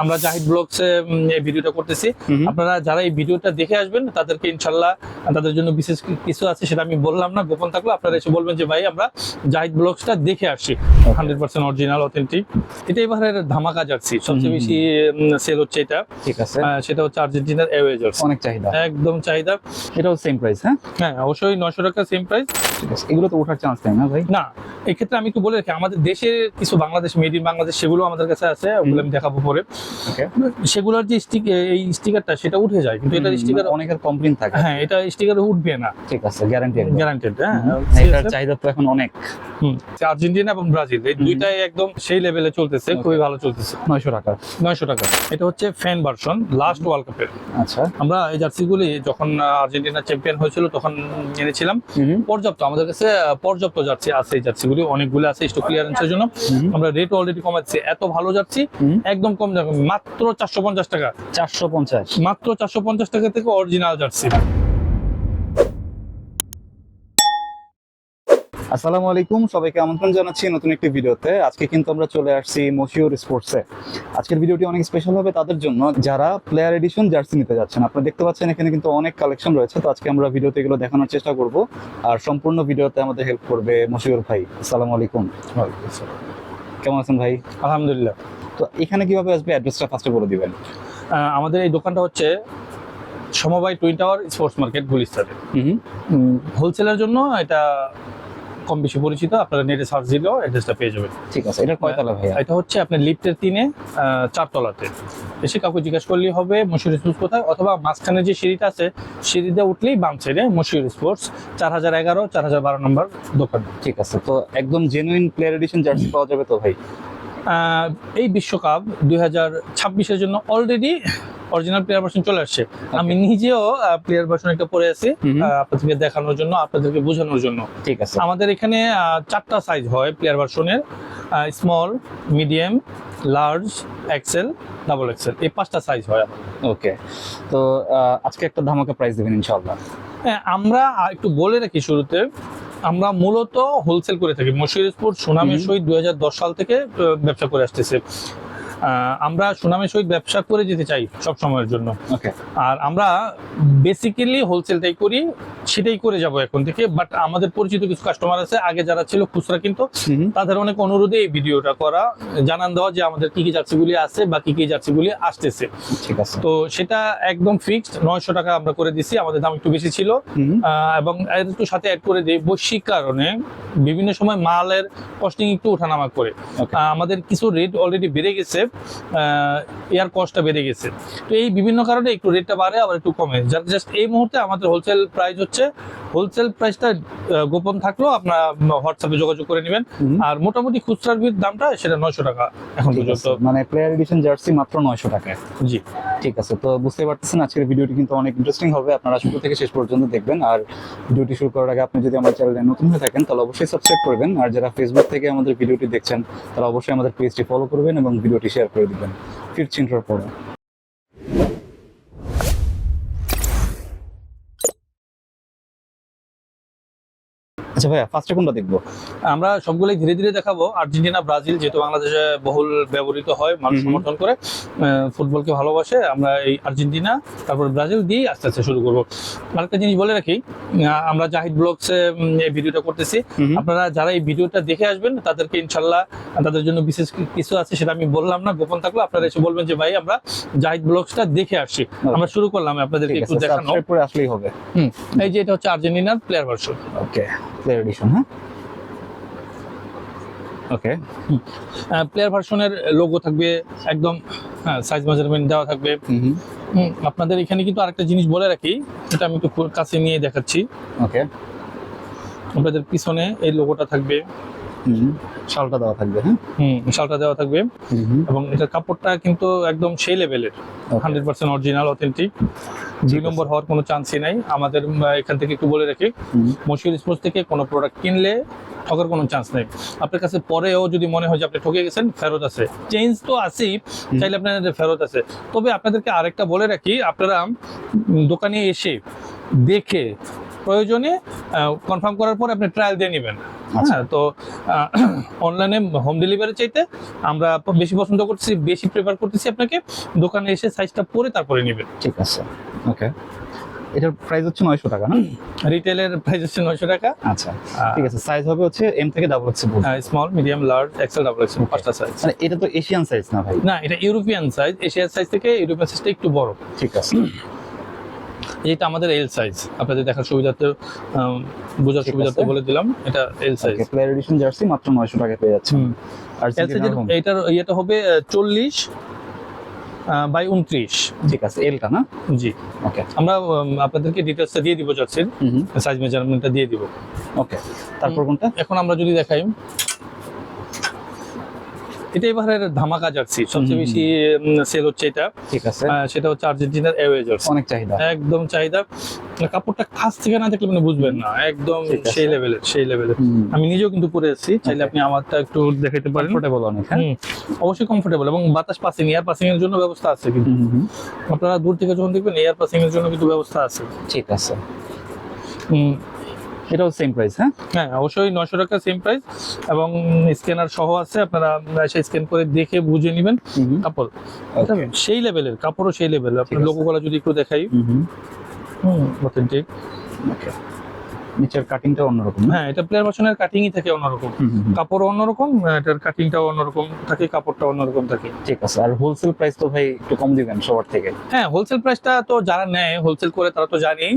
আমরা জাহিদ ব্লগসে এই ভিডিওটা করতেছি। আপনারা যারা এই ভিডিওটা দেখে আসবেন তাদেরকে ইনশাল্লাহ তাদের জন্য বিশেষ কিছু আছে, সেটা আমি বললাম না, গোপন থাকলো। আপনারা এসে বলবেন যে ভাই আমরা জাহিদ ব্লগসটা দেখে আসছি, 100% অরিজিনাল অথেন্টিক। এটা এবারের ধামাকা জার্সি, সবচেয়ে বেশি সেল হচ্ছে এটা। ঠিক আছে, সেটা হচ্ছে আর্জেন্টিনার অ্যাওয়ে জার্সি, অনেক চাহিদা, একদম চাহিদা। এটাও সেম প্রাইস? হ্যাঁ অবশ্যই 900 টাকা সেম প্রাইস। ঠিক আছে, এগুলো তো ওঠার চান্স নেই না ভাই? না, এই ক্ষেত্রে আমি একটু বলে রাখি, আমাদের দেশের কিছু বাংলাদেশ মেড ইন বাংলাদেশ সেগুলো আমাদের কাছে আছে, ওগুলো আমি দেখাবো পরে। ওকে, সেগুলোর যে এই স্টিকারটা সেটা উঠে যায়, কিন্তু এটা স্টিকার অনেকের কমপ্লেইন থাকে। হ্যাঁ, এটা স্টিকার উঠবে না। ঠিক আছে, গ্যারান্টেড। হ্যাঁ, এটার চাহিদা তো এখন অনেক। আর্জেন্টিনা এবং ব্রাজিল এই দুইটাই একদম সেই লেভেলে চলতেছে, খুবই ভালো চলতেছে। 900 টাকা। 900 টাকা। এটা হচ্ছে ফ্যান ভার্সন, লাস্ট ওয়ার্ল্ড কাপের। আচ্ছা, আমরা এই জার্সিগুলি যখন আর্জেন্টিনা চ্যাম্পিয়ন হয়েছিল তখন এনেছিলাম। পর্যাপ্ত আমাদের কাছে পর্যাপ্ত জার্সি আছে, এই জার্সিগুলি অনেকগুলো আছে স্টক ক্লিয়ারেন্সের জন্য। আমরা রেট অলরেডি কমাচ্ছি, এত ভালো জার্সি একদম কম দামে, মাত্র 450 টাকা। 450? মাত্র 450 টাকা থেকে অরিজিনাল জার্সি। আসসালামু আলাইকুম, সবাইকে আমন্ত্রণ জানাচ্ছি নতুন একটি ভিডিওতে। আজকে কিন্তু আমরা চলে আসছি মশিউর স্পোর্টসে। আজকের ভিডিওটি অনেক স্পেশাল হবে তাদের জন্য যারা প্লেয়ার এডিশন জার্সি নিতে যাচ্ছেন। আপনারা দেখতে পাচ্ছেন এখানে কিন্তু অনেক কালেকশন রয়েছে, তো আজকে আমরা ভিডিওতে এগুলো দেখানোর চেষ্টা করব। আর সম্পূর্ণ ভিডিওতে আমাদের হেল্প করবে মশিউর ভাই। আসসালামু আলাইকুম। কেমন আছেন ভাই? আলহামদুলিল্লাহ। তো এখানে কিভাবে আসবে, অ্যাড্রেসটা ফার্স্টে বলে দিবেন। আমাদের এই দোকানটা হচ্ছে সমবায় টুইন টাওয়ার স্পোর্টস মার্কেট, গুলিস্তানে। হোলসেলের জন্য এটা কম বেশি পরিচিত, আপনারা নেটে সার্চ দিলেও অ্যাড্রেসটা পেয়ে যাবেন। ঠিক আছে, এটা কয়তলা ভাইয়া? এটা হচ্ছে আপনার লিফটের 3-এ 4 তলাতে। এসে কাউকে জিজ্ঞাসা করলেই হবে মশিউর স্পোর্টস কোথায়, অথবা মাঝখানে যে সিঁড়িটা আছে সিঁড়িতে উঠলেই বাম সাইডে মশিউর স্পোর্টস 4011 4012 নম্বর দোকান। ঠিক আছে, তো একদম জেনুইন প্লেয়ার এডিশন জার্সি পাওয়া যাবে তো ভাই? এই বিশ্বকাপ 2026-এর জন্য অলরেডি অরিজিনাল প্লেয়ার ভার্সন চলে আসছে। আমি নিজেও প্লেয়ার ভার্সন একটা পরে আছি আপনাদেরকে দেখানোর জন্য, আপনাদেরকে বোঝানোর জন্য। ঠিক আছে, আমাদের এখানে 4টা সাইজ হয় প্লেয়ার ভার্সনের, small, medium, large, XL, double XL, এই 5টা সাইজ হয়। ওকে, তো আজকে একটা ধামাকা প্রাইস দেবেন ইনশাআল্লাহ। হ্যাঁ, আমরা একটু বলে রাখি শুরুতে, আমরা মূলত হোলসেল করে থাকি। মশিউর স্পোর্টস সুনামের সহিত 2010 সাল থেকে ব্যবসা করে আসতেছে। আমরা সুনামের সহিত ব্যবসা করে যেতে চাই সব সময়ের জন্য। আর আমরা বেসিক্যালি হোলসেলটাই করি, সেটাই করে যাব এখন থেকে। বাট আমাদের পরিচিত কিছু কাস্টমার আছে, আগে যারা ছিল খুচরা কিন্তু, তাদের অনেক অনুরোধে এই ভিডিওটা করা, জানান দেওয়া যে আমাদের কি কি জার্সিগুলি আছে বা কি কি জার্সিগুলি আসতেছে। ঠিক আছে, তো সেটা একদম ফিক্সড 900 টাকা আমরা করে দিছি। আমাদের দাম একটু বেশি ছিল, এবং একটু সাথে অ্যাড করে দিই, বৈশ্বিক কারণে বিভিন্ন সময় মালের কস্টিং একটু ওঠানামা করে। আমাদের কিছু রেট অলরেডি বেড়ে গেছে, এয়ার কস্টটা বেড়ে গেছে, তো এই বিভিন্ন কারণে একটু রেটটা বাড়ে আবার একটু কমে। জাস্ট এই মুহূর্তে আমাদের হোলসেল প্রাইস হচ্ছে, হোলসেল প্রাইসটা গোপন থাকলেও আপনারা হোয়াটসঅ্যাপে যোগাযোগ করে নেবেন। আর মোটামুটি খুচরার দামটা সেটা 900 টাকা এখন পর্যন্ত, মানে প্লেয়ার এডিশন জার্সি মাত্র 900 টাকায়। জি ঠিক আছে, তো বুঝতে পারতেছেন আজকের ভিডিওটি কিন্তু অনেক ইন্টারেস্টিং হবে, আপনারা শুরু থেকে শেষ পর্যন্ত দেখবেন। আর ভিডিওটি শুরু করার আগে আপনি যদি আমার চ্যানেলে নতুন হয়ে থাকেন তাহলে অবশ্যই সাবস্ক্রাইব করবেন। আর যারা ফেসবুক থেকে আমাদের ভিডিওটি দেখছেন তারা অবশ্যই আমাদের পেজটি ফলো করবেন এবং ভিডিওটি শেয়ার করে দিবেন। ফিরছি ইন্ট্রোর পরে। আচ্ছা ভাইয়া, ফার্স্টে কোনটা দেখবো? আমরা সবগুলোই ধীরে ধীরে দেখাবো। আর্জেন্টিনা ব্রাজিল যেহেতু বাংলাদেশে বহুল ব্যবহৃত হয়, মানুষ সমর্থন করে, ফুটবলকে ভালোবাসে, আমরা এই আর্জেন্টিনা তারপর ব্রাজিল দিয়ে আস্তে আস্তে শুরু করবো। আরেকটা জিনিস বলে রাখি, আমরা জাহিদ ব্লগসে এই ভিডিওটা করতেছি। আপনারা যারা এই ভিডিওটা দেখে আসবেন তাদেরকে ইনশাল্লাহ তাদের জন্য বিশেষ কিছু আছে, সেটা আমি বললাম না, গোপন থাকলো। আপনারা এসে বলবেন যে ভাই আমরা জাহিদ ব্লগসটা দেখে আসছি। আমরা শুরু করলাম আপনাদেরকে একটু দেখানো, পরে আসলেই হবে। এই যে এটা হচ্ছে আর্জেন্টিনার প্লেয়ার ভার্সন। ওকে, প্লেয়ার এডিশন। হ্যাঁ, ওকে, প্লেয়ার ভার্সনের লোগো থাকবে একদম, সাইজ মেজারমেন্ট দেওয়া থাকবে। আপনাদের এখানে কিন্তু আরেকটা জিনিস বলে রাখি, এটা আমি একটু কাছে নিয়ে দেখাচ্ছি। ওকে, আপনাদের পিছনে এই লোগোটা থাকবে, শালটা দেওয়া থাকবে। শালটা দেওয়া থাকবে, এবং এটার কাপড়টা কিন্তু একদম সেই লেভেলের, 100% অরিজিনাল অথেন্টিক। 2 নম্বর হওয়ার কোনো চান্সই নাই। আমাদের এখান থেকে একটু বলে রাখি, মশিউর স্পোর্টস থেকে কোনো প্রোডাক্ট কিনলে ঠকার কোনো চান্স নেই। আপনার কাছে পরেও যদি মনে হয় যে আপনি ঠকে গেছেন, ফেরত আছে, চেঞ্জ তো আছেই, চাইলে আপনাদের ফেরত আছে। তবে আপনাদেরকে আরেকটা বলে রাখি, আপনারা দোকানে এসে দেখে প্রয়োজনে কনফার্ম করার পর আপনি ট্রায়াল দিয়ে নেবেন। আচ্ছা। হ্যাঁ, তো অনলাইনে হোম ডেলিভারি চাইতে আমরা বেশি পছন্দ করতেছি, বেশি প্রেফার করতেছি আপনাকে দোকানে এসে সাইজটা পরে তারপরে নেবেন। ঠিক আছে, ওকে। এটার প্রাইস হচ্ছে 900 টাকা না? রিটেলের প্রাইস হচ্ছে 900 টাকা। আচ্ছা, ঠিক আছে। সাইজ হবে হচ্ছে এম থেকে double XL. Small, medium, large, XL, double XL, পাঁচটা সাইজ। মানে এটা তো এশিয়ান সাইজ না ভাই? না, এটা ইউরোপিয়ান সাইজ। এশিয়ার সাইজ থেকে ইউরোপিয়ান সাইজটা একটু বড়। ঠিক আছে। এটা আমাদের এল সাইজ, আপনাদের দেখার সুবিধার্থে বোঝার ঠিক সুবিধার্থে আছে। বলে দিলাম, এটা এল সাইজ। ওকে, প্লেয়ার এডিশন জার্সি মাত্র 900 টাকায় পেয়ে যাচ্ছে। আর এল সাইজের এটার ইয়েটা হবে 40 বাই 29। ঠিক আছে, এলটা না? জি, ওকে আমরা আপনাদেরকে ডিটেইলসটা দিয়ে দিব, যাচ্ছেন সাইজ মেজারমেন্টটা দিয়ে দিব। ওকে, তারপর কোনটা? এখন আমরা যদি দেখাই, এটা এবারের ধামাকা জার্সি, সবচেয়ে বেশি সেল হচ্ছে এটা। ঠিক আছে, সেটা হচ্ছে আর্জেন্টিনার অ্যাওয়ে জার্সি। অনেক চাহিদা। একদম চাহিদা। কাপড়টা কাছ থেকে না দেখলে মানে বুঝবেন না, একদম ঠিক আছে। সেই লেভেলের। আমি নিজেও কিন্তু পরে এসেছি, চাইলে Okay. আপনি আমারটা একটু দেখাতে পারেন। কমফোর্টেবল অনেক, হ্যাঁ? অবশ্যই কমফোর্টেবল, এবং বাতাস পাসিং, এয়ার পাসিং এর জন্য ব্যবস্থা আছে কিন্তু। আপনারা দূর থেকে যখন দেখবেন এয়ার পাসিং এর জন্য কিন্তু ব্যবস্থা আছে। ঠিক আছে, এটাও সেম প্রাইস, হ্যাঁ? হ্যাঁ, অবশ্যই 900 টাকা সেম প্রাইস, এবং স্ক্যানার সহ আছে। আপনারা সেই স্ক্যান করে দেখে বুঝে নেবেন কাপড়। Okay. সেই লেভেলের কাপড়ও সেই লেভেল। আপনার আছে। লোগোগুলো যদি একটু দেখাই, অথেন্টিক। ওকে, নিচের কাটিংটা অন্যরকম, না? হ্যাঁ, এটা প্লেয়ার ভার্সনের কাটিংই থাকে অন্যরকম, কাপড় অন্যরকম, এটার কাটিংটাও অন্যরকম থাকে, কাপড়টা অন্যরকম থাকে। ঠিক আছে। আর হোলসেল প্রাইস তো ভাই একটু কম দিবেন সবার থেকে। হ্যাঁ, হোলসেল প্রাইসটা তো যারা নেয় হোলসেল করে তারা তো জানেই।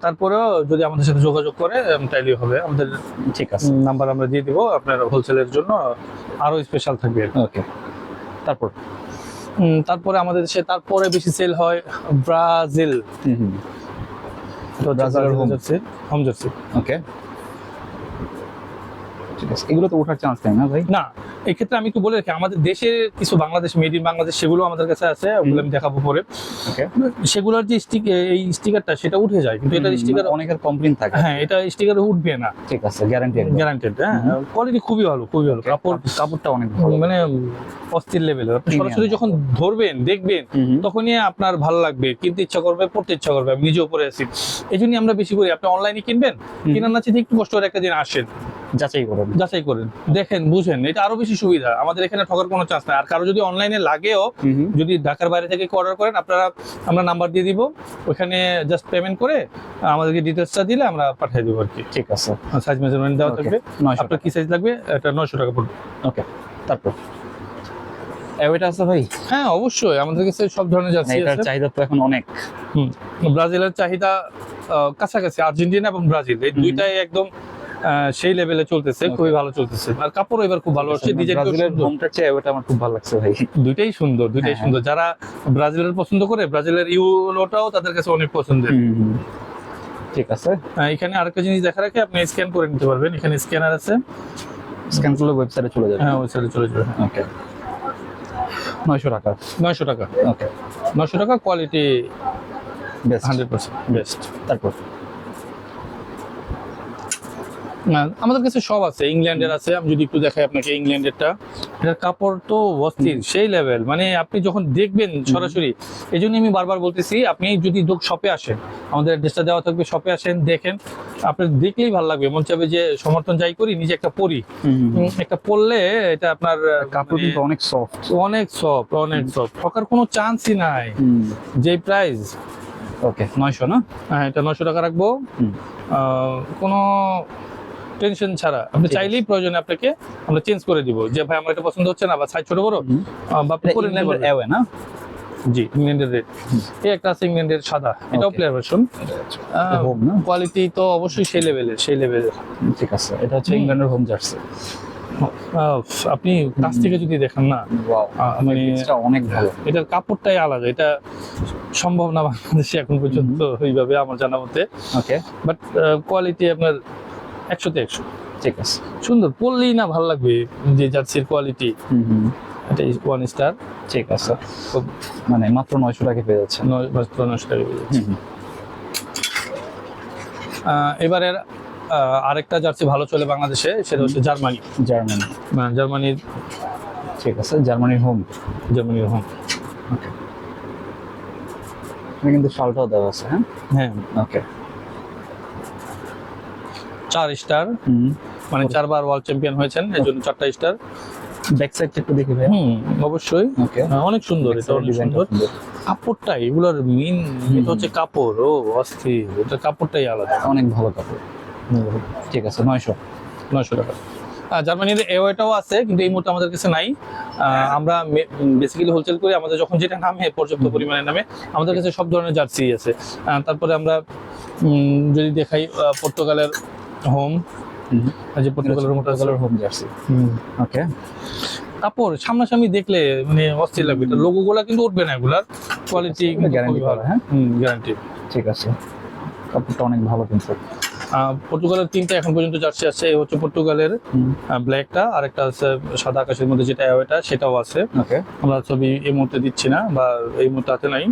তারপরেও যদি আমাদের সাথে যোগাযোগ করে তাইলেই হবে। আমাদের ঠিক আছে, নাম্বার আমরা দিয়ে দিব, আপনার হোলসেলের জন্য আরো স্পেশাল থাকবে। ওকে। তারপর তারপরে আমাদের দেশে তারপরে বেশি সেল হয় ব্রাজিল। ব্রাজিলের home। Home jersey. ওকে, ঠিক আছে। এগুলো তো ওঠার চান্স নেই না ভাই? না, এই ক্ষেত্রে আমি একটু বলে রাখি, আমাদের দেশের কিছু বাংলাদেশ, মেড ইন বাংলাদেশ, সেগুলো আমাদের কাছে আছে, ওগুলো আমি দেখাবো পরে। ওকে, সেগুলোর যে এই স্টিকারটা সেটা উঠে যায়, কিন্তু এটা স্টিকার, অনেকের কমপ্লেইন থাকে। হ্যাঁ, এটা স্টিকার উঠবে না। ঠিক আছে, গ্যারান্টি একদম। গ্যারান্টেড। হ্যাঁ, কোয়ালিটি খুবই ভালো, খুবই ভালো। কাপড়টা অনেক ভালো, মানে অস্থির লেভেলের। আপনি Premium। সরাসরি যখন ধরবেন দেখবেন তখনই আপনার ভালো লাগবে, কিনতে ইচ্ছা করবে, পড়তে ইচ্ছা করবে। আমি নিজেও পরে আছি, এই জন্যই আমরা বেশি করি। আপনি অনলাইনে কিনবেন, কিনার না চাইতে একটু কষ্ট করে একটা দিন আসেন, যাচাই করেন। যাচাই করেন, দেখেন, বুঝেন, এটা আরো বেশি সুবিধা। আমাদের এখানে ঠকার কোনো চান্স নাই। আর কারো যদি অনলাইনে লাগেও, যদি ঢাকার বাইরে থেকে অর্ডার করেন, আমরা নাম্বার দিয়ে দিব, ওখানে জাস্ট পেমেন্ট করে আমাদেরকে ডিটেলসটা দিলে আমরা পাঠিয়ে দেবো আর কি। ঠিক আছে, সাইজ মেজারমেন্ট দেওয়া Okay, থাকবে। 900 আপনার কি সাইজ লাগবে, এটা 900 টাকা পড়বে। ওকে। তারপর এটা আছে ভাই? হ্যাঁ, অবশ্যই আমাদের কাছে সব ধরনের জার্সি এটার আছে। চাহিদা তো এখন অনেক। ব্রাজিলের চাহিদা কাছাকাছি, আর্জেন্টিনা এবং ব্রাজিল এই দুইটাই একদম সেই লেভেলে চলতেছে, খুবই ভালো চলতেছে। আর কাপড় এবার খুব ভালো হচ্ছে, ডিজাইন ব্রাজিলের হোমটার চেয়ে এটা আমার খুব ভালো লাগছে ভাই। দুইটাই সুন্দর, দুইটাই হ্যাঁ, সুন্দর। যারা ব্রাজিলের পছন্দ করে, ব্রাজিলের ইউলোটাও তাদের কাছে অনেক পছন্দের। ঠিক আছে, এখানে আরেকটা জিনিস দেখা রাখে, আপনি স্ক্যান করে নিতে পারবেন। এখানে স্ক্যানার আছে, স্ক্যান করলে ওয়েবসাইটে চলে যাবে। হ্যাঁ, ওয়েবসাইটে চলে যাবে। ওকে, 900 টাকা। 900 টাকা। ওকে, 900 টাকা, কোয়ালিটি বেস্ট। 100% বেস্ট। তারপর আমাদের কাছে সব আছে। ইংল্যান্ডের আছে, আমি যদি একটু দেখাই আপনাকে ইংল্যান্ডেরটা, এটার কাপড় তো অস্থির, সেই লেভেল। মানে আপনি যখন দেখবেন সরাসরি, এই জন্য আমি বারবার বলতেছি, আপনি যদি শপে আসেন, আমাদের অ্যাড্রেসটা দেওয়া থাকবে, শপে আসেন, দেখেন, আপনার দেখলেই ভালো লাগবে, মন চাইবে যে সমর্থন যাই করি, নিজে একটা পরি। একটা পরলে এটা আপনার কাপড় কিন্তু অনেক সফট, অনেক সফট, অনেক সফট, ঠকার কোনো চান্সই নাই। যে প্রাইস, ওকে, 900 না? হ্যাঁ, এটা 900 টাকা রাখবো, কোনো টেনশন ছাড়া। আপনি চাইলেই প্রয়োজনে আপনাকে আমরা চেঞ্জ করে দিব, যে ভাই আমার এটা পছন্দ হচ্ছে না, বা সাইজ ছোট বড়, বা আপনি করে নিতে পারবেন। অ্যাওয়ে না? জি, ইংল্যান্ডের রেড। এই একটা আছে ইংল্যান্ডের সাদা, এটাও প্লেয়ার ভার্সন। হোম না? কোয়ালিটি তো অবশ্যই সেই লেভেলের, সেই লেভেলের। ঠিক আছে, এটা হচ্ছে ইংল্যান্ডের হোম জার্সি। আপনি কাছ থেকে যদি দেখেন না, ওয়াও, মানে এটা অনেক ভালো। এটার কাপড়টাই আলাদা। এটা সম্ভব না বাংলাদেশে এখন পর্যন্ত ওইভাবে আমার জানা মতে। ওকে, বাট কোয়ালিটি আপনার 100-তে 100। ঠিক আছে, সুন্দর, পরলেই না ভালো লাগবে যে জার্সির কোয়ালিটি। এটা 1 স্টার। ঠিক আছে, মানে মাত্র 900 টাকা পেয়ে যাচ্ছে। 900 টাকা পেয়ে যাচ্ছে। এবারের আরেকটা জার্সি ভালো চলে বাংলাদেশে, সেটা হচ্ছে জার্মানি। জার্মানির, ঠিক আছে, জার্মানির হোম। জার্মানির হোম। ওকে, কিন্তু শালটাও দেওয়া আছে। হ্যাঁ, হ্যাঁ, ওকে। 4 স্টার, মানে 4 বার ওয়ার্ল্ড চ্যাম্পিয়ন হয়েছেন, এই জন্য 4টা স্টার। ব্যাক সাইডটা একটু দেখি ভাই। অবশ্যই। ওকে, অনেক সুন্দর, এটা অনেক সুন্দর। কাপড়টা এগুলোর মেইন এটা হচ্ছে কাপড়, ও অস্থির, এটা কাপড়টাই আলাদা, অনেক ভালো কাপড়। ঠিক আছে, 900 টাকা। জার্মানির এওয়েটাও আছে, কিন্তু এই মুহূর্তে আমাদের কাছে নাই। আমরা বেসিক্যালি হোলসেল করি, আমাদের যখন যেটা নামে পর্যাপ্ত পরিমাণে নামে, আমাদের কাছে সব ধরনের জার্সি আছে। তারপরে আমরা যদি দেখাই পর্তুগালের হোম, যে পর্তুগালের হোম জার্সি। ওকে, কাপড় সামনাসামনি দেখলে মানে অস্থির লাগবে। এটা লোগো গুলা কিন্তু উঠবে না, এগুলার কোয়ালিটি গ্যারান্টি ভালো। হ্যাঁ, গ্যারান্টি। ঠিক আছে, কাপড়টা অনেক ভালো কিন্তু। পর্তুগালের 3টা এখন পর্যন্ত জার্সি আছে। এই হচ্ছে পর্তুগালের ব্ল্যাকটা, আর একটা আছে সাদা আকাশের মধ্যে যেটা এটা, সেটাও আছে। ওকে, আমরা ছবি এই মুহূর্তে দিচ্ছি না, বা এই মুহূর্তে হাতে নাই।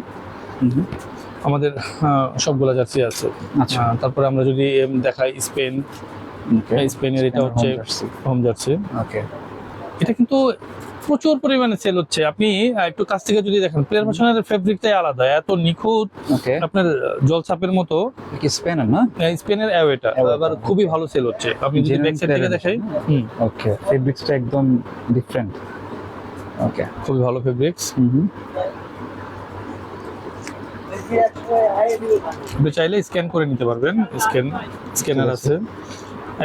আমাদের সবগুলা জার্সি আছে। আচ্ছা, তারপরে আমরা যদি দেখাই স্পেন, স্পেনের এটা হচ্ছে হোম জার্সি। ওকে, এটা কিন্তু প্রচুর পরিমাণে সেল হচ্ছে। আপনি একটু কাছ থেকে যদি দেখেন, প্লেয়ার ভার্সনের ফেব্রিকটাই আলাদা, এত নিখুঁত, ওকে। আপনার জলছাপের মতো। কি স্পেনের না? স্পেনের অ্যাওয়েটা এবার খুবই ভালো সেল হচ্ছে। আপনি যদি ব্যাক সাইড থেকে দেখাই, ওকে, ফেব্রিক্সটা একদম ডিফারেন্ট। ওকে, খুবই ভালো ফেব্রিক্স। আপনি চাইলে স্ক্যান করে নিতে পারবেন, স্ক্যানার আছে।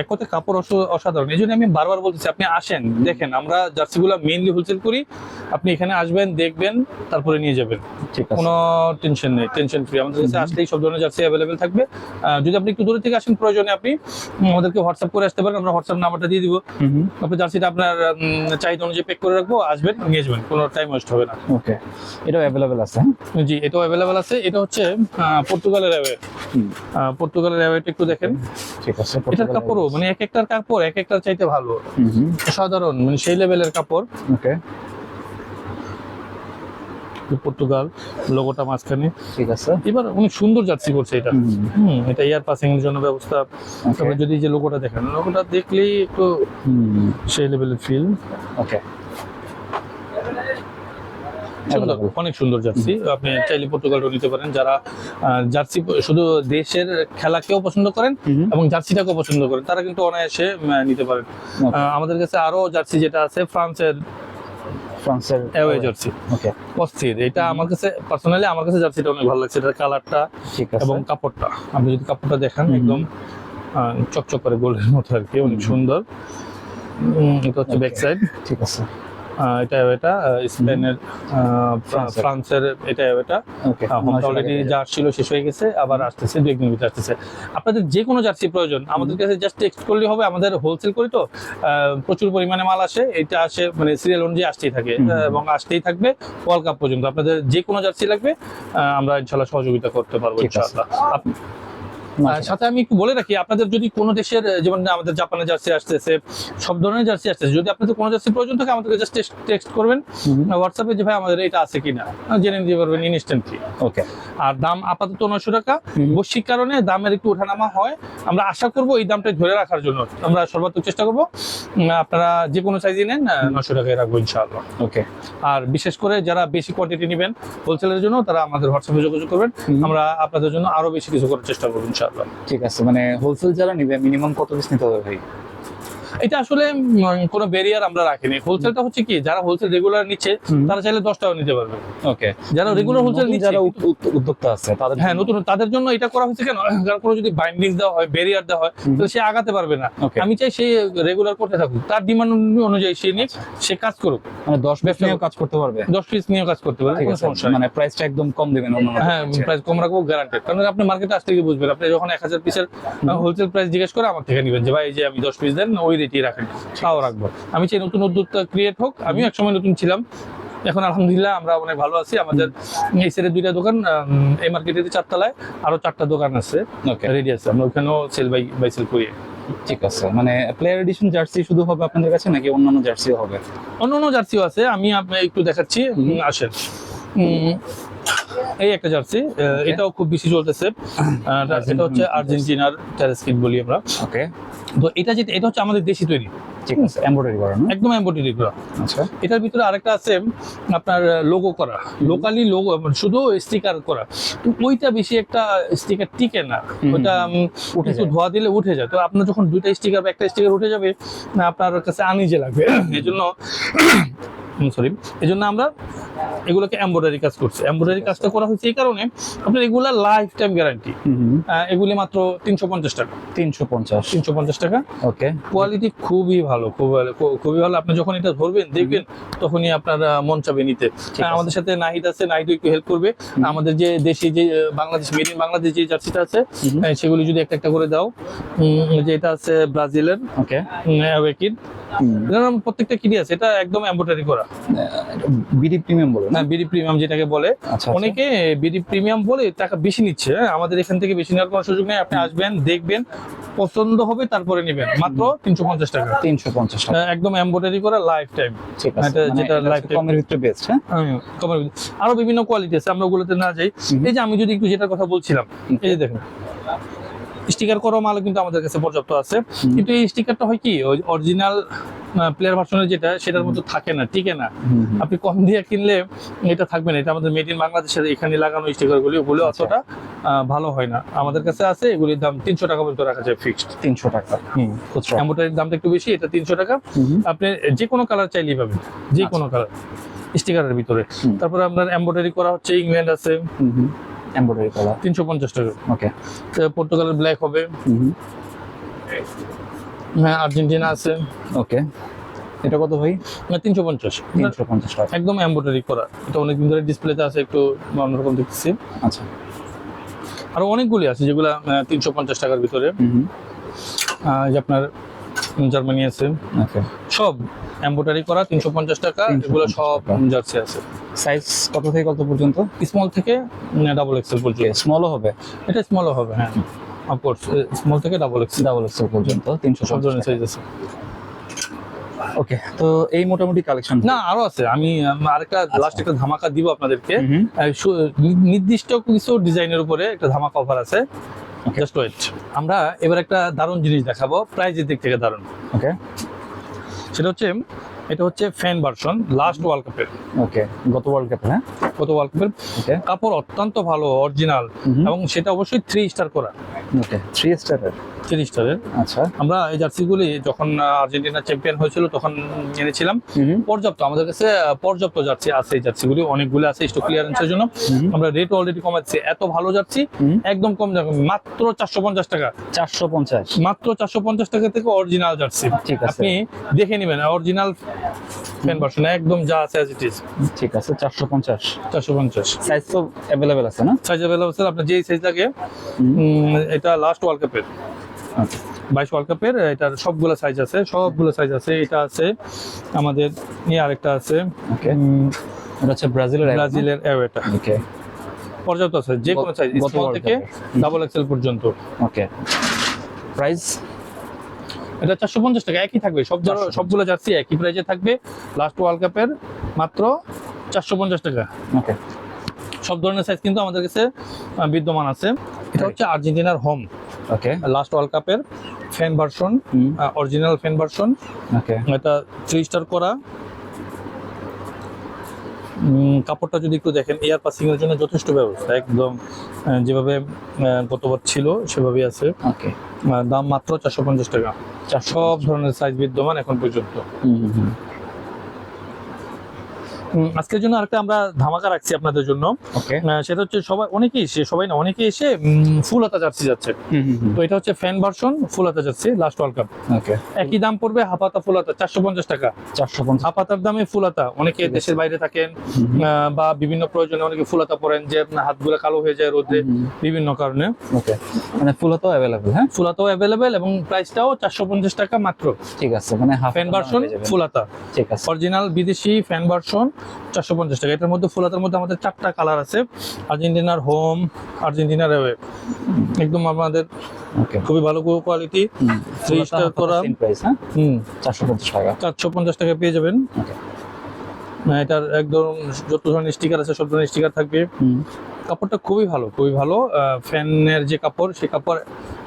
এক কথায় কাপড় অসাধারণ। এই জন্য আমি বারবার বলতেছি, আপনি আসেন, দেখেন। আমরা জার্সিগুলো মেইনলি হোলসেল করি, আপনি এখানে আসবেন, দেখবেন, তারপরে নিয়ে যাবেন। ঠিক আছে, কোনো টেনশন নেই, টেনশন ফ্রি। আমাদের কাছে আসলেই সব ধরনের জার্সি অ্যাভেলেবেল থাকবে। যদি আপনি একটু দূরে থেকে আসেন, প্রয়োজনে আপনি আমাদেরকে হোয়াটসঅ্যাপ করে আসতে পারেন, আমরা হোয়াটসঅ্যাপ নাম্বারটা দিয়ে দিব। আপনি জার্সিটা আপনার চাহিদা অনুযায়ী প্যাক করে রাখবো, আসবেন, নিয়ে যাবেন, কোনো টাইম ওয়েস্ট হবে না। ওকে, এটাও অ্যাভেলেবেল আছে? জি, এটাও অ্যাভেলেবেল আছে। এটা হচ্ছে পর্তুগালের অ্যাওয়ে। পর্তুগালের অ্যাওয়েটা একটু দেখেন। ঠিক আছে, এটার কাপড়ও মানে এক একটার কাপড় এক একটার চাইতে ভালো, সাধারণ, মানে সেই লেভেলের কাপড়। ওকে, পর্তুগাল লোগোটা মাঝখানে। ঠিক আছে, এবার অনেক সুন্দর জার্সি করছে এটা। এটা এয়ার পাসিং এর জন্য ব্যবস্থা। তারপরে যদি যে লোগোটা দেখেন, লোগোটা দেখলেই একটু সেই লেভেলের ফিল। ওকে, সুন্দর, অনেক সুন্দর জার্সি। আপনি চাইলে পর্তুগালটাও নিতে পারেন, যারা জার্সি শুধু দেশের খেলাকেও পছন্দ করেন এবং জার্সিটাকেও পছন্দ করেন, তারা কিন্তু অনায়াসে নিতে পারেন। আমাদের কাছে আরো জার্সি যেটা আছে, ফ্রান্সের অ্যাওয়ে জার্সি। ওকে, অস্থির। এটা আমার কাছে পার্সোনালি, আমার কাছে জার্সিটা অনেক ভালো লাগছে। এটার কালারটা এবং কাপড়টা, আপনি যদি কাপড়টা দেখেন, একদম চকচক করে গোল্ডের মতো আর কি, অনেক সুন্দর। এটা হচ্ছে ব্যাক সাইড। ঠিক আছে, এটা স্পেনের, ফ্রান্সের এটা অলরেডি যা ছিল শেষ হয়ে গেছে, আবার আসতেছে 2 একদিন ভিতরে আসতেছে। আপনাদের যে কোনো জার্সি প্রয়োজন আমাদের কাছে জাস্ট টেক্সট করলে হবে। আমাদের হোলসেল করি তো, প্রচুর পরিমাণে মাল আসে। এটা আসে মানে সিরিয়াল অনুযায়ী আসতেই থাকে এবং আসতেই থাকবে ওয়ার্ল্ড কাপ পর্যন্ত। আপনাদের যে কোনো জার্সি লাগবে, আমরা ইনশাআল্লাহ সহযোগিতা করতে পারবো ইনশাআল্লাহ। সাথে আমি একটু বলে রাখি, আপনাদের যদি কোনো দেশের, যেমন আমাদের জাপানের জার্সি আসতেছে, সব ধরনের জার্সি আসতেছে, যদি আপনাদের কোনো জার্সি প্রয়োজন থাকে, আমাদেরকে জাস্ট টেক্সট করবেন হোয়াটসঅ্যাপে, যে ভাই আমাদের এটা আছে কিনা, জেনে নিতে পারবেন ইনস্ট্যান্টলি। ওকে, আর দাম আপাতত 900 টাকা। বৈশ্বিক কারণে দামের একটু ওঠানামা হয়, আমরা আশা করবো এই দামটা ধরে রাখার জন্য আমরা সর্বাত্মক চেষ্টা করবো। আপনারা যে কোনো সাইজই নেন, 900 টাকায় রাখবো ইনশাআল্লাহ। ওকে, আর বিশেষ করে যারা বেশি কোয়ান্টিটি নেবেন হোলসেলের জন্য, তারা আমাদের হোয়াটসঅ্যাপে যোগাযোগ করবেন, আমরা আপনাদের জন্য আরো বেশি কিছু করার চেষ্টা করবো ইনশাআল্লাহ। ঠিক আছে, মানে হোলসেল যারা নিবে মিনিমাম কত পিস নিতে হবে ভাই? এটা আসলে কোনো ব্যারিয়ার আমরা রাখিনি। হোলসেলটা হচ্ছে কি, যারা হোলসেল রেগুলার নিচ্ছে তারা চাইলে 10টাও নিতে পারবে। ওকে, যারা রেগুলার হোলসেল নিচ্ছে, যারা উদ্যোক্তা আছে তাদের, হ্যাঁ, নতুন, তাদের জন্য এটা করা হয়েছে। কেন? কারণ কোনো যদি বাইন্ডিং দেওয়া হয়, ব্যারিয়ার দেওয়া হয়, তাহলে সে আগাতে পারবে না। আমি চাই সে রেগুলার করতে থাকুক, তার ডিমান্ড অনুযায়ী সে নিয়ে সে কাজ করুক। মানে 10 পিস নিয়েও কাজ করতে পারবে, 10 পিস নিয়েও কাজ করতে পারবে, কোনো সমস্যা নেই। মানে প্রাইসটা একদম কম দিবেন? হ্যাঁ, প্রাইস কম রাখবো, গ্যারান্টেড। কারণ আপনি মার্কেটে আসলে কি বুঝবেন, আপনি যখন 1000 পিসের হোলসেল প্রাইস জিজ্ঞেস করে আমার থেকে নিবেন, যে ভাই এই যে আমি 10 পিস দেন, ওই রেটই রাখেন, তাও রাখবো। আমি চাই নতুন উদ্যোক্তা ক্রিয়েট হোক। আমিও একসময় নতুন ছিলাম, এখন আলহামদুলিল্লাহ আমরা অনেক ভালো আছি। আমাদের এই সাইডে 2টা দোকান, এই মার্কেটে 4 তলায় আরো 4টা দোকান আছে, রেডি আছে, আমরা ওখানেও সেল বাই সেল করি। ঠিক আছে, মানে প্লেয়ার এডিশন জার্সি শুধু হবে আপনাদের কাছে, নাকি অন্যান্য জার্সিও হবে? অন্যান্য জার্সিও আছে, আমি আপনাকে একটু দেখাচ্ছি, আসেন। এই একটা জার্সি, এটাও খুব বেশি চলতেছে। এটা হচ্ছে আর্জেন্টিনার টেরাস্কিট বলি আমরা। ওকে, তো এটা হচ্ছে আমাদের দেশি তৈরি। ঠিক আছে, এমব্রয়ডারি করা না? একদম এমব্রয়ডারি করা। আচ্ছা, এটার ভিতরে আরেকটা আছে আপনার লোগো করা, লোকালি লোগো, শুধু স্টিকার করা। তো ওইটা বেশি একটা স্টিকার টিকে না, ওইটা উঠে একটু যায়। ধোয়া দিলে উঠে যায়। তো আপনার যখন দুইটা স্টিকার বা একটা স্টিকার উঠে যাবে, আপনার কাছে আনইজি লাগবে। এই জন্য আমরা এগুলোকে এমব্রয়ডারি কাজ করছি। এমব্রয়ডারি কাজটা করা হয়েছে এই কারণে, আপনার এগুলা লাইফ টাইম গ্যারান্টি। এগুলি মাত্র 350 টাকা। 350 টাকা। ওকে, কোয়ালিটি খুবই ভালো, খুবই ভালো। আপনি যখন এটা ধরবেন দেখবেন, তখনই আপনার মন চাবে নিতে। আমাদের সাথে নাহিদ আছে, নাহিদ একটু হেল্প করবে। আমাদের যে দেশি যে বাংলাদেশ, মেড ইন বাংলাদেশ যে জার্সিটা আছে, সেগুলি যদি একটা একটা করে দাও। যে এটা আছে ব্রাজিলের, ওকে, অ্যাওয়েকিড, প্রত্যেকটা কিডি আছে, এটা একদম এমব্রয়ডারি করা। বিডি প্রিমিয়াম বলে না? বিডি প্রিমিয়াম যেটাকে বলে। আচ্ছা, অনেকে বিডি প্রিমিয়াম বলে টাকা বেশি নিচ্ছে। আমাদের এখান থেকে বেশি নেওয়ার কোনো সুযোগ নেই। আপনি আসবেন, দেখবেন, পছন্দ হবে, তারপরে নেবেন। মাত্র 350 টাকা। 350 টাকা, একদম এমব্রয়ডারি করা, লাইফ টাইম। ঠিক আছে, যেটা লাইফ টাইম কমের ভিতরে বেস্ট। হ্যাঁ, আরো বিভিন্ন কোয়ালিটি আছে, আমরা ওগুলোতে না যাই। এই যে আমি যদি একটু যেটার কথা বলছিলাম, এই যে দেখুন, স্টিকার করা মাল কিন্তু আমাদের কাছে পর্যাপ্ত আছে। কিন্তু এই স্টিকারটা হয় কি, ওই অরিজিনাল প্লেয়ার ভার্সনের যেটা, সেটার মতো থাকে না, টিকে না। আপনি কম দিয়ে কিনলে এটা থাকবে না। এটা আমাদের মেড ইন বাংলাদেশের এখানে লাগানো স্টিকার গুলি, ওগুলো অতটা ভালো হয় না। আমাদের কাছে আছে, এগুলির দাম 300 টাকা পর্যন্ত রাখা যায় ফিক্সড। 300 টাকা। এমব্রয়ডারির দামটা একটু বেশি, এটা 300 টাকা। আপনি যে কোনো কালার চাইলেই পাবেন, যে কোনো কালার স্টিকারের ভিতরে। তারপরে আপনার এমব্রয়ডারি করা হচ্ছে, ইংল্যান্ড আছে, এমব্রয়ডারি করা 350 টাকা। ওকে, পর্তুগালের ব্ল্যাক হবে। হ্যাঁ, আর্জেন্টিনা আছে। ওকে, এটা কত ভাই? 350 টাকা, একদম এমব্রয়ডারি করা। এটা অনেকদিন ধরে ডিসপ্লেতে আছে, একটু অন্যরকম দেখতেছি। আচ্ছা, আরো অনেকগুলি আছে যেগুলা 350 টাকার ভিতরে। যে আপনার জার্মানি আছে, ওকে, সব এমব্রয়ডারি করা, 350 টাকা। এগুলো সব জার্সি আছে। সাইজ কত থেকে কত পর্যন্ত? স্মল থেকে ডাবল এক্সেল পর্যন্ত। স্মলও হবে? এটা স্মলও হবে, হ্যাঁ, অফকোর্স। স্মল থেকে ডাবল এক্সেল পর্যন্ত 300 সব ধরনের সাইজ আছে। ওকে, তো এই মোটামুটি কালেকশন। না, আরো আছে। আমি আরেকটা লাস্ট একটা ধামাকা দিব আপনাদেরকে। নির্দিষ্ট কিছু ডিজাইনের উপরে একটা ধামাকা অফার আছে। Just wait. আমরা এবার একটা দারুণ জিনিস দেখাবো, প্রাইজের দিক থেকে দারুণ। ওকে, সেটা হচ্ছে, এটা হচ্ছে ফ্যান ভার্সন, লাস্ট ওয়ার্ল্ড কাপের। ওকে, গত ওয়ার্ল্ড কাপ। হ্যাঁ, গত ওয়ার্ল্ড কাপের। ওকে, কাপড় অত্যন্ত ভালো, অরিজিনাল, এবং সেটা অবশ্যই 3 স্টার করা। ওকে, 3 স্টারের। 3 স্টারের। আচ্ছা, আমরা এই জার্সিগুলি যখন আর্জেন্টিনা চ্যাম্পিয়ন হয়েছিল তখন এনেছিলাম। পর্যাপ্ত, আমাদের কাছে পর্যাপ্ত জার্সি আছে। এই জার্সিগুলি অনেকগুলো আছে স্টক ক্লিয়ারেন্সের জন্য। আমরা রেট অলরেডি কমাচ্ছি। এত ভালো জার্সি একদম কম দামে, মাত্র 450 টাকা। 450, মাত্র 450 টাকা থেকে অরিজিনাল জার্সি। ঠিক আছে, আপনি দেখে নেবেন অরিজিনাল ফ্যান ভার্সন, একদম যা আছে অ্যাজ ইট ইজ। ঠিক আছে, 450। 450 সাইজ তো अवेलेबल আছে না? সাইজ अवेलेबल আছে, আপনার যেই সাইজ লাগে। এটা লাস্ট ওয়ার্ল্ড কাপের, 22 ওয়ার্ল্ড কাপের। এটার সবগুলো সাইজ আছে, সবগুলো সাইজ আছে। এটা আছে আমাদের, আরেকটা আছে। ওকে, এটা হচ্ছে ব্রাজিলের অ্যাওয়েটা। ওকে, পর্যাপ্ত আছে, যে কোনো সাইজ, স্মল থেকে ডাবল এক্সেল পর্যন্ত। ওকে, প্রাইস? এটা 450 টাকা, একই থাকবে। সবগুলো জার্সি একই প্রাইসে থাকবে। লাস্ট ওয়ার্ল্ড কাপের, মাত্র 450 টাকা। ওকে, সব ধরনের সাইজ কিন্তু আমাদের কাছে বিদ্যমান আছে। এটা হচ্ছে আর্জেন্টিনার হোম, ওকে, লাস্ট ওয়ার্ল্ড কাপের fan version, original fan version. Okay, এটা 3 স্টার করা। কাপড়টা যদি একটু দেখেন, এয়ার পাসিং এর জন্য যথেষ্ট ব্যবস্থা, একদম যেভাবে গতবার ছিল সেভাবেই আছে। ওকে, দাম মাত্র 450 টাকা। সব ধরনের সাইজ বিদ্যমান এখন পর্যন্ত। আজকের জন্য আরেকটা আমরা ধামাকা রাখছি আপনাদের জন্য। ওকে, সেটা হচ্ছে অনেকেই এসে ফুল হাতা জার্সি যাচ্ছে। তো এটা হচ্ছে ফ্যান ভার্সন ফুল হাতা জার্সি, লাস্ট ওয়ার্ল্ড কাপ। ওকে, একই দাম পড়বে হাফ হাতা ফুল হাতা, 450 টাকা। 450, হাফ হাতার দামে ফুল হাতা। অনেকে দেশের বাইরে থাকেন বা বিভিন্ন প্রয়োজনে অনেকে ফুল হাতা পরেন, যে হাতগুলো কালো হয়ে যায় রোদে বিভিন্ন কারণে। ওকে, মানে ফুল হাতাও अवेलेबल। হ্যাঁ, ফুল হাতাও অ্যাভেলেবেল, এবং প্রাইসটাও 450 টাকা মাত্র। ঠিক আছে, মানে হাফ ফ্যান ভার্সন ফুল হাতা, ঠিক আছে, অরিজিনাল বিদেশি ফ্যান ভার্সন, 450 টাকা। এটার মধ্যে ফুল হাতার মধ্যে আমাদের 4টা কালার আছে। আর্জেন্টিনার হোম, আর্জেন্টিনার অ্যাওয়ে, একদম আমাদের ওকে, খুবই ভালো কোয়ালিটি। 3 স্টার করা, প্রাইস। হ্যাঁ, 450 টাকা। 450 টাকা পেয়ে যাবেন। ওকে, এটার একদম যত ধরনের স্টিকার আছে সব ধরনের স্টিকার থাকবে। কাপড়টা খুবই ভালো, খুবই ভালো। ফ্যানের যে কাপড়, সেই কাপড়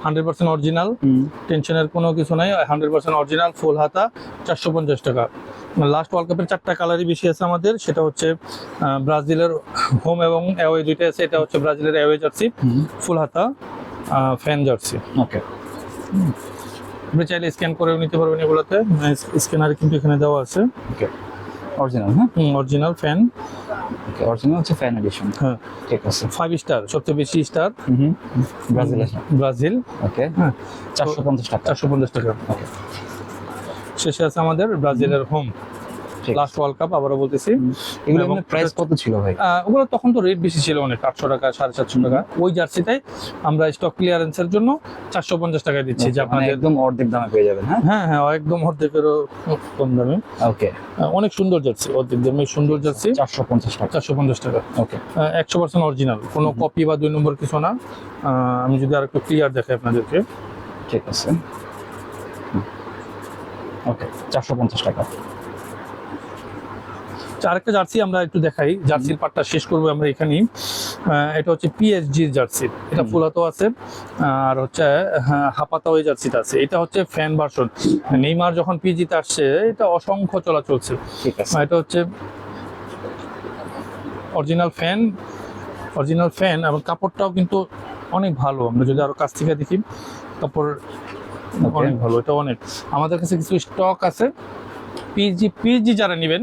100% অরিজিনাল, টেনশনের কোনো কিছু নাই, 100% অরিজিনাল ফুল হাতা, 450 টাকা। লাস্ট ওয়ার্ল্ড কাপের 4টা কালারই বেশি আছে আমাদের, সেটা হচ্ছে ব্রাজিলের হোম এবং অ্যাওয়ে দুইটা আছে। এটা হচ্ছে ব্রাজিলের অ্যাওয়ে জার্সি, ফুল হাতা, ফ্যান জার্সি। ওকে, আপনি চাইলে স্ক্যান করেও নিতে পারবেন এগুলোতে, স্ক্যানার কিন্তু এখানে দেওয়া আছে। ওকে, অরিজিনাল, হ্যাঁ, অরিজিনাল ফ্যান। ওকে, অরিজিনাল হচ্ছে ফ্যান এডিশন। হ্যাঁ, ঠিক আছে। 5 স্টার, সবচেয়ে বেশি স্টার ব্রাজিল। ওকে, হ্যাঁ, 450 টাকা। 450 টাকা। ওকে, শেষে আছে আমাদের ব্রাজিলের হোম, ঠিক লাস্ট ওয়ার্ল্ড কাপ, আবারও বলতেছি। এগুলো এবং প্রাইস কত ছিল ভাই? ওগুলো তখন তো রেট বেশি ছিল অনেক, 800 টাকা, 750 টাকা। ওই জার্সিটাই আমরা স্টক ক্লিয়ারেন্সের জন্য 450 টাকায় দিচ্ছি, যে মানে আপনাদের একদম অর্ধেক দামে পেয়ে যাবেন। হ্যাঁ, হ্যাঁ হ্যাঁ, একদম অর্ধেকেরও কম দামে। ওকে, অনেক সুন্দর জার্সি, অর্ধেক দামে সুন্দর জার্সি, 450 টাকা। 450 টাকা। ওকে, 100% অরিজিনাল, কোনো কপি বা 2 নম্বর কিছু না। আমি যদি আর একটু ক্লিয়ার দেখাই আপনাদেরকে। ঠিক আছে। ওকে, 450 টাকা। আরেকটা জার্সি আমরা একটু দেখাই, জার্সির পার্টটা শেষ করবো আমরা এখানেই। এটা হচ্ছে পিএসজির জার্সি, এটা ফুল হাতাও আছে, আর হচ্ছে হাফাতা ওই জার্সিটা আছে। এটা হচ্ছে ফ্যান ভার্সন, নেইমার যখন পিজিতে আসছে এটা অসংখ্য চলা চলছে। ঠিক আছে। এটা হচ্ছে অরিজিনাল ফ্যান, এবং কাপড়টাও কিন্তু অনেক ভালো। আমরা যদি আরো কাছ থেকে দেখি, কাপড় অনেক ভালো। এটা অনেক, আমাদের কাছে কিছু স্টক আছে। পিএসজি যারা নেবেন,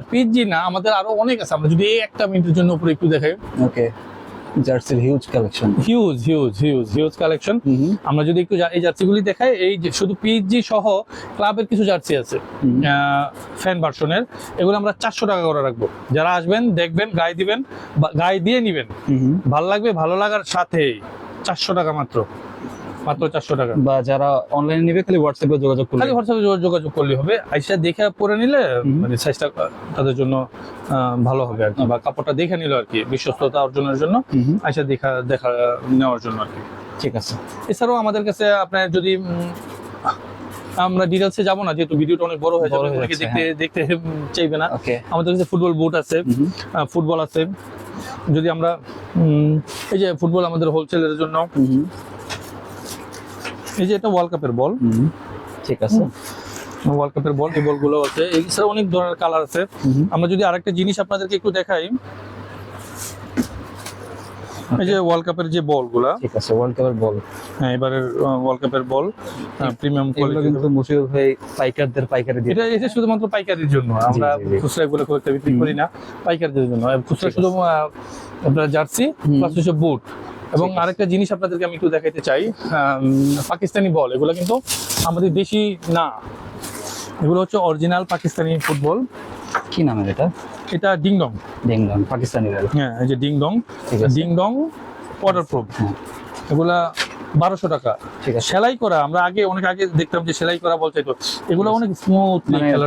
পিএসজি না, আমাদের আরো অনেক আছে। আমরা যদি এই একটা মিনিটের জন্য উপরে একটু দেখাই। ওকে, জার্সির হিউজ কালেকশন, হিউজ কালেকশন। আমরা যদি একটু এই জার্সিগুলি দেখাই, এই যে শুধু পিএসজি সহ ক্লাবের কিছু জার্সি আছে ফ্যান ভার্সনের, এগুলো আমরা 400 টাকা করে রাখবো। যারা আসবেন, দেখবেন, গায়ে দিবেন, গায়ে দিয়ে নিবেন, ভালো লাগবে। ভালো লাগার সাথে 400 টাকা মাত্র 400 টাকা। বা যারা অনলাইনে নেবে খালি হোয়াটসঅ্যাপে যোগাযোগ করলে, খালি হোয়াটসঅ্যাপে যোগাযোগ করলে হবে। আইসা দেখে পরে নিলে মানে সাইজটা তাদের জন্য ভালো হবে আর কি, বা কাপড়টা দেখে নিল আর কি, বিশ্বস্ততা অর্জনের জন্য, আইসা দেখা নেওয়ার জন্য আর কি। ঠিক আছে। এছাড়াও আমাদের কাছে আপনার যদি আমরা ডিটেলসে যাবো না, যেহেতু ভিডিওটা অনেক বড় হয়ে যাবে, অনেকে দেখতে চাইবে না। আমাদের কাছে ফুটবল বুট আছে, ফুটবল আছে। যদি আমরা এই যে ফুটবল আমাদের হোলসেলের জন্য, এই যে এটা ওয়ার্ল্ড কাপের বল। ঠিক আছে, ওয়ার্ল্ড কাপের বল, এই বলগুলো আছে। এছাড়া অনেক ধরনের কালার আছে। আমরা যদি আরেকটা জিনিস আপনাদেরকে একটু দেখাই, এই যে ওয়ার্ল্ড কাপের যে বলগুলা। ঠিক আছে, ওয়ার্ল্ড কাপের বল। হ্যাঁ, এবারের ওয়ার্ল্ড কাপের বল প্রিমিয়াম কোয়ালিটি, কিন্তু মুশিউর ভাই পাইকারদের দিয়ে। এটা শুধুমাত্র পাইকারির জন্য, আমরা খুচরা এগুলো খুব একটা বিক্রি করি না, পাইকারদের জন্য। খুচরা শুধু আপনার জার্সি প্লাস হচ্ছে বুট। এবং আরেকটা জিনিস আপনাদেরকে আমি একটু দেখাইতে চাই, পাকিস্তানি বল, এগুলো কিন্তু আমাদের দেশি না, এগুলো হচ্ছে অরিজিনাল পাকিস্তানি ফুটবল। কি নাম এটা? ডিংডং পাকিস্তানি বল। হ্যাঁ, এই যে ডিংডং ওয়াটারপ্রুফ। এগুলা 1200 টাকা। ঠিক আছে। সেলাই করা, আমরা অনেক আগে দেখতাম যে সেলাই করা বলতে, তো এগুলো অনেক স্মুথ,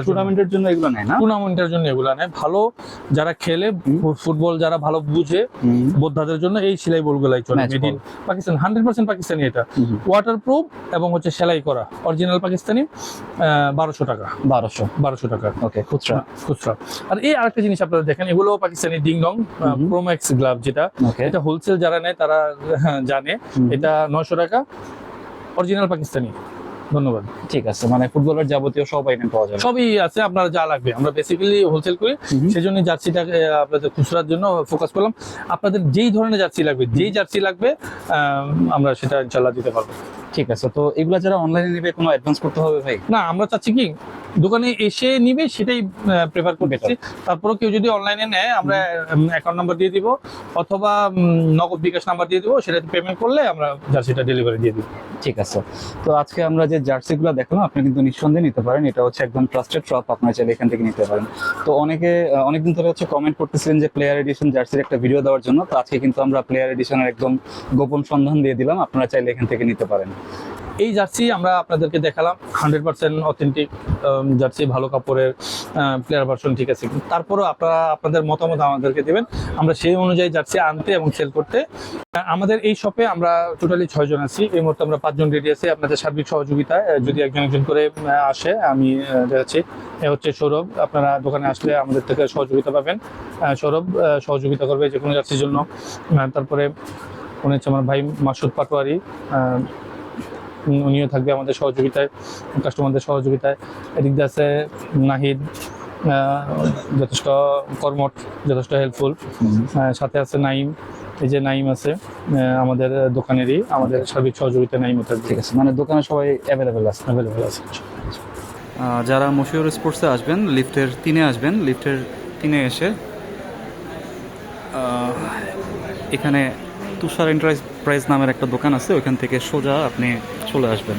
টুর্নামেন্টের জন্য এগুলো নেয় না, টুর্নামেন্টের জন্য এগুলো নেয়। ভালো যারা খেলে ফুটবল, যারা ভালো বুঝে, বোদ্ধাদের জন্য এই সেলাই বলগুলাই চলে। Made in Pakistan, 100% Pakistani. এটা ওয়াটারপ্রুফ এবং হচ্ছে সেলাই করা, অরিজিনাল পাকিস্তানি। 1200 টাকা। 1200 টাকা। ওকে, খুচরা। আর এই আরেকটা জিনিস আপনারা দেখেন, এগুলো পাকিস্তানি ডিংডং প্রোম্যাক্স গ্লাভ, যেটা এটা হোলসেল যারা নেয় তারা জানে। এটা 900 টাকা, অরিজিনাল পাকিস্তানি। ধন্যবাদ। ঠিক আছে, মানে ফুটবলের যাবতীয় সব আইটেম পাওয়া যাবে, সবই আছে আপনার যা লাগবে। আমরা বেসিক্যালি হোলসেল করি, সেজন্য জার্সিটাকে আপনাদের খুচরার জন্য ফোকাস করলাম। আপনাদের যেই ধরনের জার্সি লাগবে আমরা সেটা ইনশাআল্লাহ দিতে পারবো। ঠিক আছে। তো এগুলা যারা অনলাইনে নেবে কোনো অ্যাডভান্স করতে হবে ভাই? না, আমরা চাচ্ছি কি দোকানে এসে নিবে, সেটাই প্রেফার করতেছি। তারপরেও কেউ যদি অনলাইনে নেয়, আমরা অ্যাকাউন্ট নাম্বার দিয়ে দিব, অথবা নগদ বিকাশ নাম্বার দিয়ে দিব, সেটা পেমেন্ট করলে আমরা জার্সিটা ডেলিভারি দিয়ে দিব। ঠিক আছে। তো আজকে আমরা যে জার্সিগুলো দেখলাম, আপনি কিন্তু নিঃসন্দেহে নিতে পারেন। এটা হচ্ছে একদম ট্রাস্টেড শপ, আপনারা চাইলে এখান থেকে নিতে পারেন। তো অনেকদিন ধরে হচ্ছে কমেন্ট করতেছিলেন যে প্লেয়ার এডিশন জার্সির একটা ভিডিও দেওয়ার জন্য। তো আজকে কিন্তু আমরা প্লেয়ার এডিশনের একদম গোপন সন্ধান দিয়ে দিলাম, আপনারা চাইলে এখান থেকে নিতে পারেন। এই জার্সি আমরা আপনাদেরকে দেখালাম 100% অথেন্টিক জার্সি, ভালো কাপড়ের প্লেয়ার ভার্সন, ঠিক আছে। তারপরেও আপনাদের মতামত আমাদেরকে দেবেন, আমরা সেই অনুযায়ী জার্সি আনতে এবং সেল করতে। আমাদের এই শপে আমরা টোটালি 6 জন আছি। এই মুহূর্তে আমরা 5 জন রেডি আছি আপনাদের সার্বিক সহযোগিতায়। যদি একজন করে আসে, আমি দেখাচ্ছি, এ হচ্ছে সৌরভ। আপনারা দোকানে আসলে আমাদের থেকে সহযোগিতা পাবেন। সৌরভ সহযোগিতা করবে যে কোনো জার্সির জন্য। তারপরে উনি হচ্ছে আমার ভাই মাসুদ পাটোয়ারি। উনিও থাকবে আমাদের সহযোগিতায়, কাস্টমারদের সহযোগিতায়। এদিক দিয়ে আছে নাহিদ, যথেষ্ট কর্মঠ, যথেষ্ট হেল্পফুল। সাথে আছে নাইম, এই যে নাইম আছে আমাদের দোকানেরই, আমাদের সার্বিক সহযোগিতা নাইমও থাকবে। ঠিক আছে, মানে দোকানে সবাই অ্যাভেলেবেল আছে। অ্যাভেলেবেল আছে। যারা মশিউর স্পোর্টসে আসবেন লিফটের 3-এ আসবেন, লিফটের 3-এ এসে এখানে তুষার এন্টারপ্রাইজ নামের একটা দোকান আছে, ওইখান থেকে সোজা আপনি চলে আসবেন।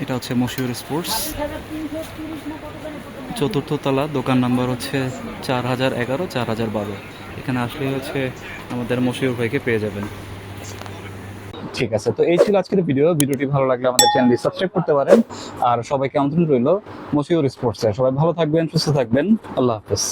এটা হচ্ছে মশিউর স্পোর্টস, 4র্থ তলা, দোকান নাম্বার হচ্ছে 4011, 4012। এখানে আসলে হচ্ছে আমাদের মশিউর ভাইকে পেয়ে যাবেন। ঠিক আছে, তো এই ছিল আজকের ভিডিওটি ভালো লাগলে আমাদের চ্যানেলটি সাবস্ক্রাইব করতে পারেন। আর সবাইকে আমন্ত্রণ রইল মশিউর স্পোর্টসে। সবাই ভালো থাকবেন, সুস্থ থাকবেন, আল্লাহ হাফেজ।